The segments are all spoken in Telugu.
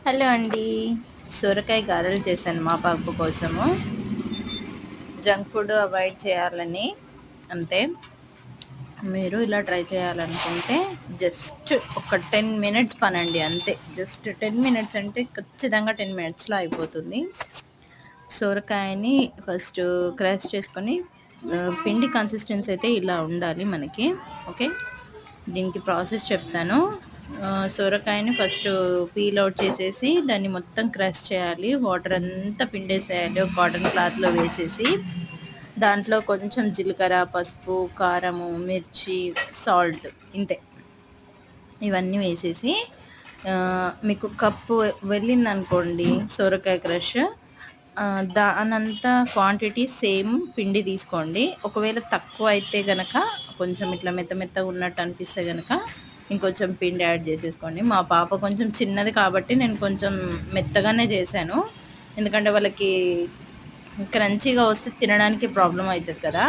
హలో అండి. సొరకాయ గారెలు చేశాను మా పాప కోసము. జంక్ ఫుడ్ అవాయిడ్ చేయాలని అంతే. మీరు ఇలా ట్రై చేయాలనుకుంటే జస్ట్ ఒక 10 మినిట్స్ పనండి అంతే. జస్ట్ 10 మినిట్స్ అంటే ఖచ్చితంగా 10 మినిట్స్లో అయిపోతుంది. సొరకాయని ఫస్ట్ క్రష్ చేసుకొని పిండి కన్సిస్టెన్సీ అయితే ఇలా ఉండాలి మనకి. ఓకే, దీనికి ప్రాసెస్ చెప్తాను. సొరకాయని ఫస్ట్ పీల్ అవుట్ చేసేసి దాన్ని మొత్తం క్రష్ చేయాలి. వాటర్ అంతా పిండేసేయాలి ఒక కాటన్ క్లాత్లో వేసేసి. దాంట్లో కొంచెం జీలకర్ర, పసుపు, కారము, మిర్చి, సాల్ట్ ఇంతే. ఇవన్నీ వేసేసి మీకు కప్పు వెళ్ళిందనుకోండి సొరకాయ క్రష్, దానంతా క్వాంటిటీ సేమ్ పిండి తీసుకోండి. ఒకవేళ తక్కువ అయితే గనక కొంచెం ఇట్లా మెత్త మెత్తగా ఉన్నట్టు అనిపిస్తే గనక ఇంకొంచెం పిండి యాడ్ చేసేసుకోండి. మా పాప కొంచెం చిన్నది కాబట్టి నేను కొంచెం మెత్తగానే చేశాను. ఎందుకంటే వాళ్ళకి క్రంచీగా వస్తే తినడానికి ప్రాబ్లం అవుతుంది కదా,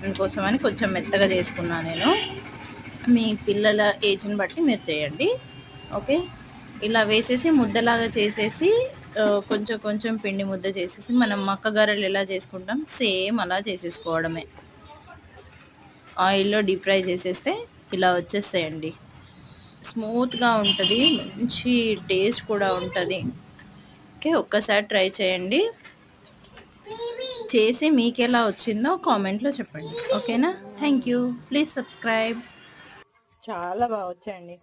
అందుకోసమని కొంచెం మెత్తగా చేసుకున్నాను నేను. మీ పిల్లల ఏజ్ని బట్టి మీరు చేయండి. ఓకే, ఇలా వేసేసి ముద్దలాగా చేసేసి కొంచెం కొంచెం పిండి ముద్ద చేసేసి మనం మక్క గారెలు ఎలా చేసుకుంటాం సేమ్ అలా చేసేసుకోవడమే. ఆయిల్లో డీప్ ఫ్రై చేసేస్తే ఇలా వచ్చేస్తాయండి. స్మూత్గా ఉంటుంది, మంచి టేస్ట్ కూడా ఉంటుంది. ఓకే, ఒక్కసారి ట్రై చేయండి. చేసి మీకు ఎలా వచ్చిందో కామెంట్లో చెప్పండి. ఓకేనా? Thank you. Please subscribe. చాలా బాగా వచ్చాయండి.